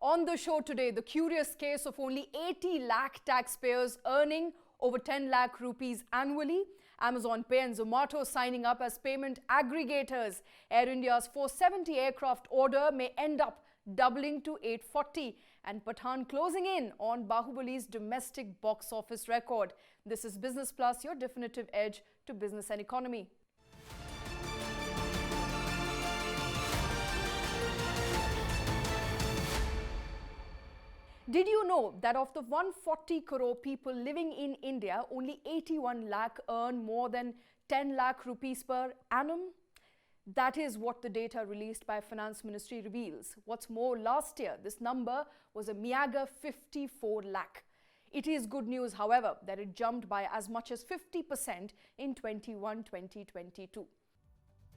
On the show today, the curious case of only 80 lakh taxpayers earning over 10 lakh rupees annually. Amazon Pay and Zomato signing up as payment aggregators. Air India's 470 aircraft order may end up doubling to 840. And Pathan closing in on Bahubali's domestic box office record. This is Business Plus, your definitive edge to business and economy. Did you know that of the 140 crore people living in India, only 81 lakh earn more than 10 lakh rupees per annum? That is what the data released by Finance Ministry reveals. What's more, last year, this number was a meager 54 lakh. It is good news, however, that it jumped by as much as 50% in 21-2022.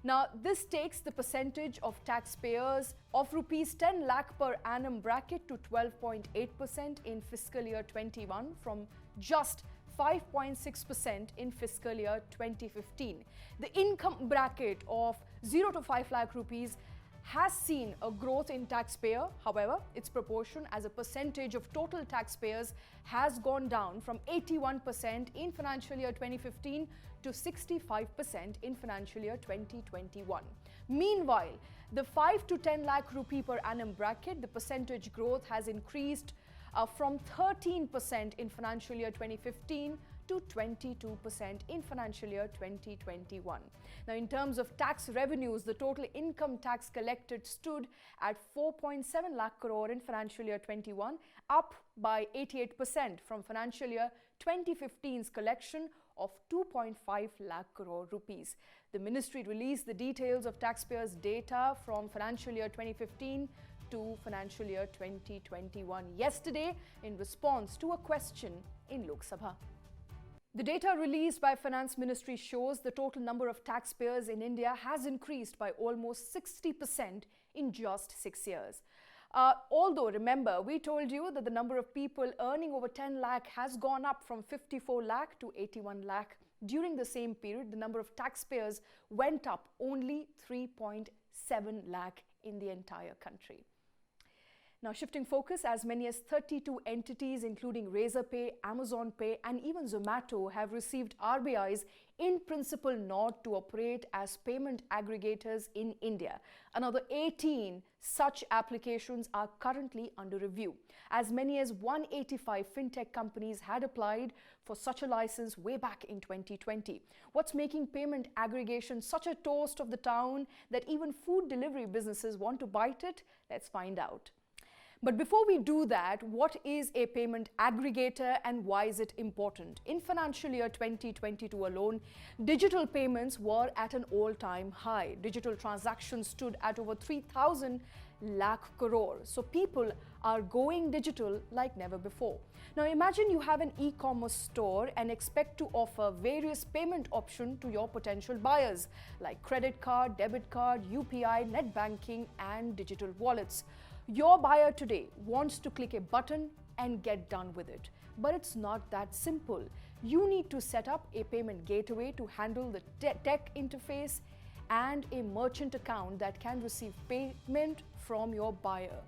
Now, this takes the percentage of taxpayers of rupees 10 lakh per annum bracket to 12.8% in fiscal year 21 from just 5.6% in fiscal year 2015. The income bracket of 0 to 5 lakh rupees has seen a growth in taxpayer. However, its proportion as a percentage of total taxpayers has gone down from 81% in financial year 2015 to 65% in financial year 2021. Meanwhile, the 5 to 10 lakh rupee per annum bracket, the percentage growth has increased from 13% in financial year 2015 to 22% in financial year 2021. Now, in terms of tax revenues, the total income tax collected stood at 4.7 lakh crore in financial year 21, up by 88% from financial year 2015's collection of 2.5 lakh crore rupees. The ministry released the details of taxpayers' data from financial year 2015 to financial year 2021 yesterday in response to a question in Lok Sabha. The data released by Finance Ministry shows the total number of taxpayers in India has increased by almost 60% in just 6 years. Although, remember, we told you that the number of people earning over 10 lakh has gone up from 54 lakh to 81 lakh. During the same period, the number of taxpayers went up only 3.7 lakh in the entire country. Now, shifting focus, as many as 32 entities, including Razorpay, Amazon Pay, and even Zomato, have received RBI's in-principle nod to operate as payment aggregators in India. Another 18 such applications are currently under review. As many as 185 fintech companies had applied for such a license way back in 2020. What's making payment aggregation such a toast of the town that even food delivery businesses want to bite it? Let's find out. But before we do that, what is a payment aggregator and why is it important? In financial year 2022 alone, digital payments were at an all-time high. Digital transactions stood at over 3,000 lakh crore. So people are going digital like never before. Now imagine you have an e-commerce store and expect to offer various payment options to your potential buyers like credit card, debit card, UPI, net banking and digital wallets. Your buyer today wants to click a button and get done with it. But it's not that simple. You need to set up a payment gateway to handle the tech interface and a merchant account that can receive payment from your buyer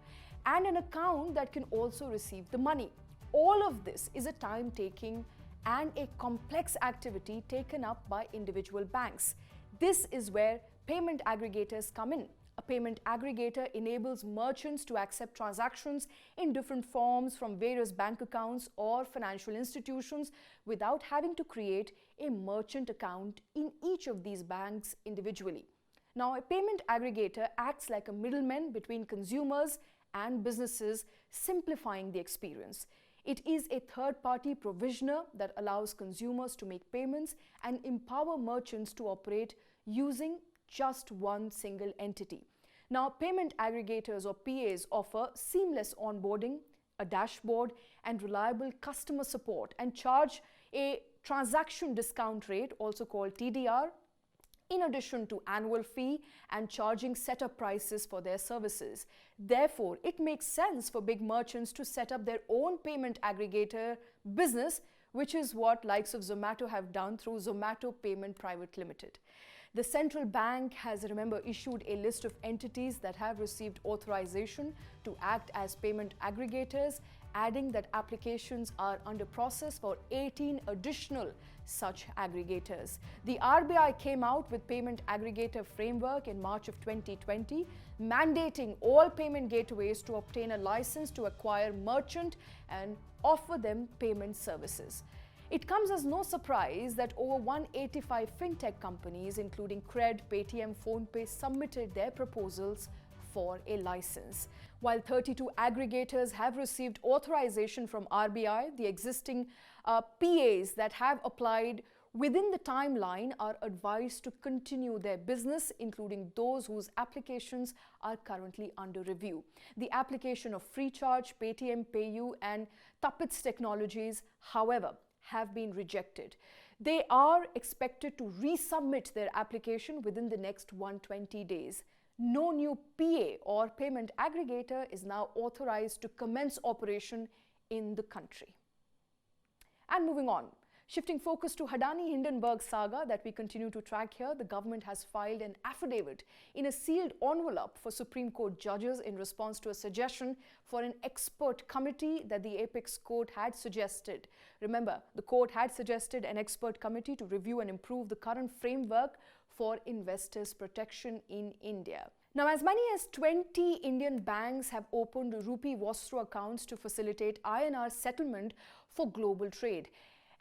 and an account that can also receive the money. All of this is a time-taking and a complex activity taken up by individual banks. This is where payment aggregators come in. A payment aggregator enables merchants to accept transactions in different forms from various bank accounts or financial institutions without having to create a merchant account in each of these banks individually. Now, a payment aggregator acts like a middleman between consumers and businesses, simplifying the experience. It is a third-party provisioner that allows consumers to make payments and empower merchants to operate using just one single entity. Now, payment aggregators or PAs offer seamless onboarding, a dashboard, and reliable customer support and charge a transaction discount rate, also called TDR, in addition to annual fee and charging setup prices for their services. Therefore, it makes sense for big merchants to set up their own payment aggregator business, which is what likes of Zomato have done through Zomato Payment Private Limited. The central bank has, remember, issued a list of entities that have received authorization to act as payment aggregators, adding that applications are under process for 18 additional such aggregators. The RBI came out with payment aggregator framework in March of 2020, mandating all payment gateways to obtain a license to acquire merchant and offer them payment services. It comes as no surprise that over 185 fintech companies, including Cred, Paytm, PhonePe, submitted their proposals for a license. While 32 aggregators have received authorization from RBI, the existing PAs that have applied within the timeline are advised to continue their business, including those whose applications are currently under review. The application of FreeCharge, Paytm, PayU and Tuppets Technologies, however, have been rejected. They are expected to resubmit their application within the next 120 days. No new PA or payment aggregator is now authorized to commence operation in the country. And moving on, shifting focus to Adani Hindenburg saga that we continue to track here, the government has filed an affidavit in a sealed envelope for Supreme Court judges in response to a suggestion for an expert committee that the apex court had suggested. Remember, the court had suggested an expert committee to review and improve the current framework for investors' protection in India. Now, as many as 20 Indian banks have opened rupee Vostro accounts to facilitate INR settlement for global trade.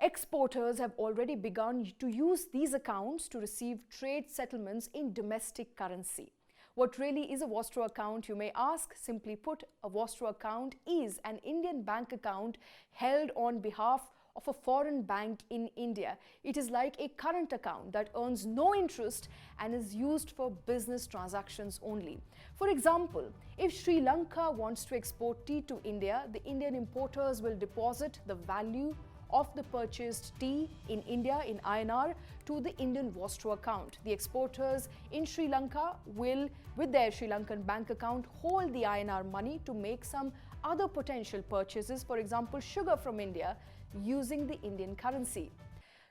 Exporters have already begun to use these accounts to receive trade settlements in domestic currency. What really is a Vostro account, you may ask? Simply put, a Vostro account is an Indian bank account held on behalf of a foreign bank in India. It is like a current account that earns no interest and is used for business transactions only. For example, if Sri Lanka wants to export tea to India, the Indian importers will deposit the value of the purchased tea in India in INR to the Indian Vostro account. The exporters in Sri Lanka will, with their Sri Lankan bank account, hold the INR money to make some other potential purchases, for example, sugar from India, using the Indian currency.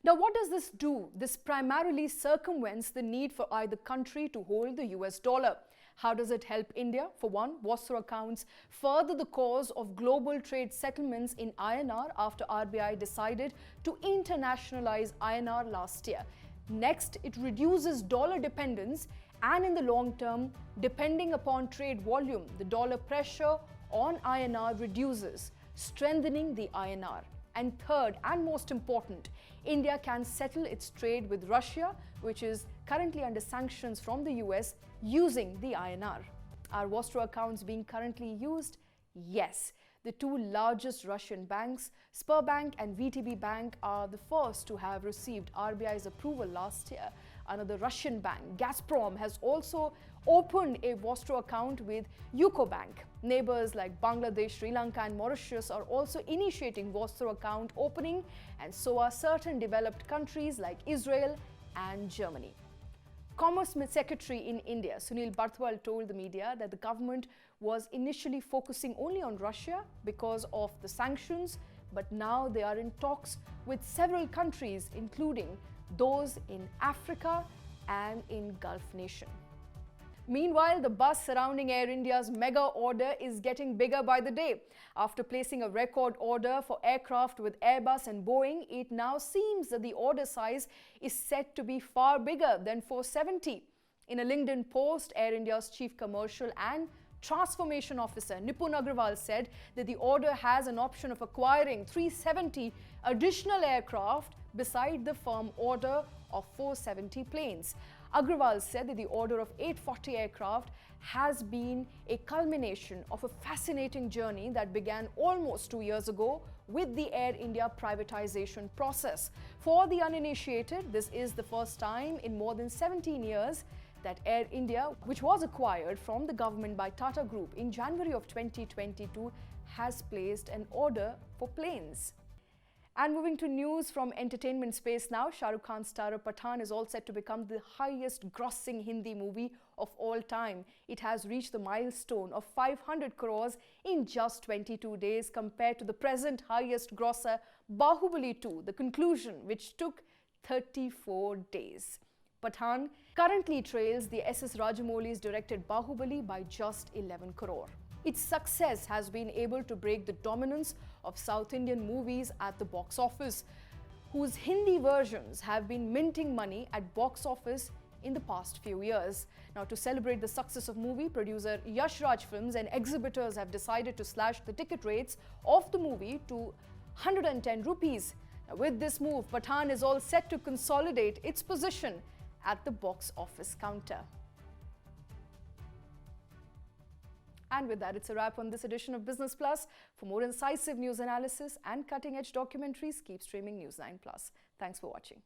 Now, what does this do? This primarily circumvents the need for either country to hold the US dollar. How does it help India? For one, Vostro accounts further the cause of global trade settlements in INR after RBI decided to internationalize INR last year. Next, it reduces dollar dependence, and in the long term, depending upon trade volume, the dollar pressure on INR reduces, strengthening the INR. And third, and most important, India can settle its trade with Russia, which is currently under sanctions from the US, using the INR. Are Vostro accounts being currently used? Yes. The two largest Russian banks, Sberbank and VTB Bank, are the first to have received RBI's approval last year. Another Russian bank, Gazprom, has also opened a Vostro account with UCO Bank. Neighbors like Bangladesh, Sri Lanka and Mauritius are also initiating Vostro account opening, and so are certain developed countries like Israel and Germany. Commerce Secretary in India, Sunil Barthwal, told the media that the government was initially focusing only on Russia because of the sanctions, but now they are in talks with several countries, including those in Africa and in Gulf nation. Meanwhile, the buzz surrounding Air India's mega order is getting bigger by the day. After placing a record order for aircraft with Airbus and Boeing, it now seems that the order size is set to be far bigger than 470. In a LinkedIn post, Air India's Chief Commercial and Transformation Officer Nipun Agrawal said that the order has an option of acquiring 370 additional aircraft beside the firm order of 470 planes. Agrawal said that the order of 840 aircraft has been a culmination of a fascinating journey that began almost 2 years ago with the Air India privatization process. For the uninitiated, this is the first time in more than 17 years that Air India, which was acquired from the government by Tata Group in January of 2022, has placed an order for planes. And moving to news from entertainment space now, Shah Rukh Khan's star of Pathaan is all set to become the highest grossing Hindi movie of all time. It has reached the milestone of 500 crores in just 22 days compared to the present highest grosser Bahubali 2, The Conclusion, which took 34 days. Pathan currently trails the SS Rajamouli's directed Bahubali by just 11 crore. Its success has been able to break the dominance of South Indian movies at the box office, whose Hindi versions have been minting money at box office in the past few years. Now, to celebrate the success of movie, producer Yash Raj Films and exhibitors have decided to slash the ticket rates of the movie to 110 rupees. Now, with this move, Pathan is all set to consolidate its position at the box office counter. And with that, it's a wrap on this edition of Business Plus. For more incisive news analysis and cutting-edge documentaries, keep streaming News 9 Plus. Thanks for watching.